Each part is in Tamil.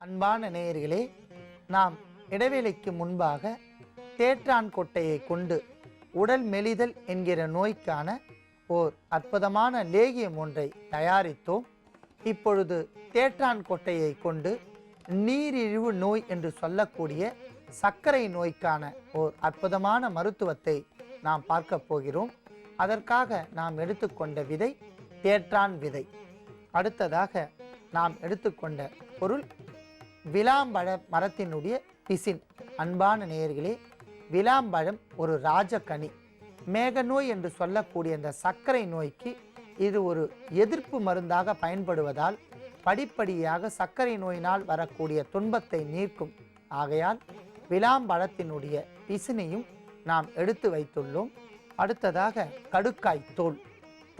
அன்பான நேயர்களே, நாம் இடைவேளைக்கு முன்பாக தேற்றான் கொட்டையை கொண்டு உடல் மெலிதல் என்கிற நோய்க்கான ஓர் அற்புதமான லேகியம் ஒன்றை தயாரித்தோம். இப்பொழுது தேற்றான் கொட்டையை கொண்டு நீரிழிவு நோய் என்று சொல்லக்கூடிய சர்க்கரை நோய்க்கான ஓர் அற்புதமான மருத்துவத்தை நாம் பார்க்க போகிறோம். அதற்காக நாம் எடுத்துக்கொண்ட விதை தேற்றான் விதை. அடுத்ததாக நாம் எடுத்துக்கொண்ட பொருள் விளாம்பழ மரத்தினுடைய பிசின். அன்பான நேயர்களே, விளாம்பழம் ஒரு ராஜகனி. மேக நோய் என்று சொல்லக்கூடிய இந்த சர்க்கரை நோய்க்கு இது ஒரு எதிர்ப்பு மருந்தாக பயன்படுவதால் படிப்படியாக சர்க்கரை நோயினால் வரக்கூடிய துன்பத்தை நீக்கும். ஆகையால் விளாம்பழத்தினுடைய பிசினையும் நாம் எடுத்து வைத்துள்ளோம். அடுத்ததாக கடுக்காய் தோல்.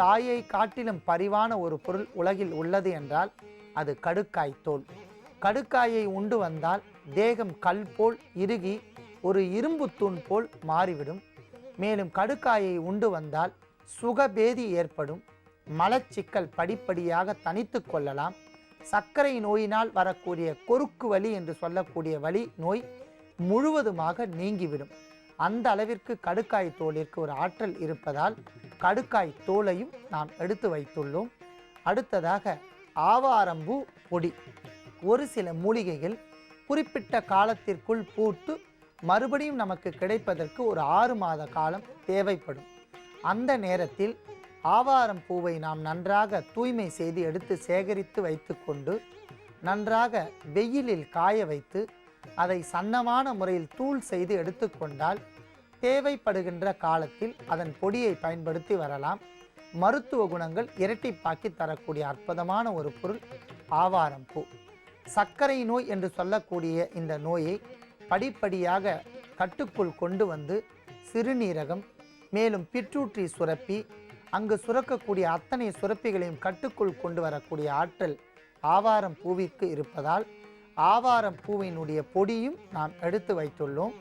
தாயை காட்டிலும் பரிவான ஒரு பொருள் உலகில் உள்ளது என்றால் அது கடுக்காய் தோல். கடுக்காயை உண்டு வந்தால் தேகம் கல் போல் இறுகி ஒரு இரும்பு தூண் போல் மாறிவிடும். மேலும் கடுக்காயை உண்டு வந்தால் சுகபேதி ஏற்படும். மலச்சிக்கல் படிப்படியாக தனித்து கொள்ளலாம். சர்க்கரை நோயினால் வரக்கூடிய கொருக்கு வலி என்று சொல்லக்கூடிய வலி நோய் முழுவதுமாக நீங்கிவிடும். அந்த அளவிற்கு கடுக்காய் தோலிற்கு ஒரு ஆற்றல் இருப்பதால் கடுக்காய் தோலையும் நாம் எடுத்து வைத்துள்ளோம். அடுத்ததாக ஆவாரம்பூ பொடி. ஒரு சில மூலிகைகள் குறிப்பிட்ட காலத்திற்குள் பூத்து மறுபடியும் நமக்கு கிடைப்பதற்கு ஒரு 6 மாத காலம் தேவைப்படும். அந்த நேரத்தில் ஆவாரம் பூவை நாம் நன்றாக தூய்மை செய்து எடுத்து சேகரித்து வைத்து கொண்டு நன்றாக வெயிலில் காய வைத்து அதை சன்னமான முறையில் தூள் செய்து எடுத்துக்கொண்டால் தேவைப்படுகின்ற காலத்தில் அதன் பொடியை பயன்படுத்தி வரலாம். மருத்துவ குணங்கள் இரட்டிப்பாக்கி தரக்கூடிய அற்புதமான ஒரு பொருள் ஆவாரம் பூ. சர்க்கரை நோய் என்று சொல்லக்கூடிய இந்த நோயை படிப்படியாக கட்டுக்குள் கொண்டு வந்து சிறுநீரகம் மேலும் பிட்ரூட்ரி சுரப்பி அங்கு சுரக்கக்கூடிய அத்தனை சுரப்பிகளையும் கட்டுக்குள் கொண்டு வரக்கூடிய ஆற்றல் ஆவாரம் பூவிற்கு இருப்பதால் ஆவாரம் பூவினுடைய பொடியும் நாம் எடுத்து வைத்துள்ளோம்.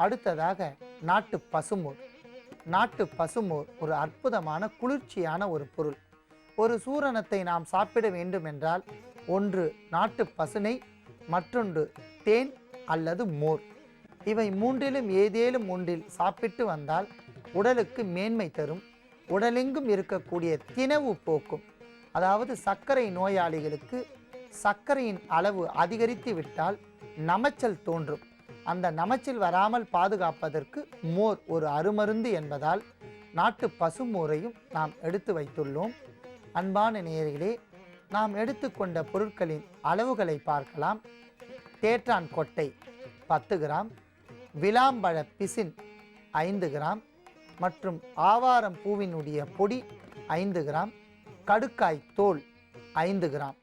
அடுத்ததாக நாட்டு பசுமோர். நாட்டு பசுமோர் ஒரு அற்புதமான குளிர்ச்சியான ஒரு பொருள். ஒரு சூரணத்தை நாம் சாப்பிட வேண்டும் என்றால் ஒன்று நாட்டு பசுனை, மற்றொன்று தேன் அல்லது மோர். இவை மூன்றிலும் ஏதேனும் ஒன்றில் சாப்பிட்டு வந்தால் உடலுக்கு மேன்மை தரும். உடலெங்கும் இருக்கக்கூடிய திணவு போக்கும். அதாவது சர்க்கரை நோயாளிகளுக்கு சர்க்கரையின் அளவு அதிகரித்து விட்டால் நமைச்சல் தோன்றும். அந்த நமைச்சல் வராமல் பாதுகாப்பதற்கு மோர் ஒரு அருமருந்து என்பதால் நாட்டு பசுமோரையும் நாம் எடுத்து வைத்துள்ளோம். அன்பான நேயர்களே, நாம் எடுத்துக்கொண்ட பொருட்களின் அளவுகளை பார்க்கலாம். தேற்றான் கொட்டை 10 கிராம், விளாம்பழ பிசின் 5 கிராம் மற்றும் ஆவாரம் பூவினுடைய பொடி 5 கிராம், கடுக்காய் தோல் 5 கிராம்.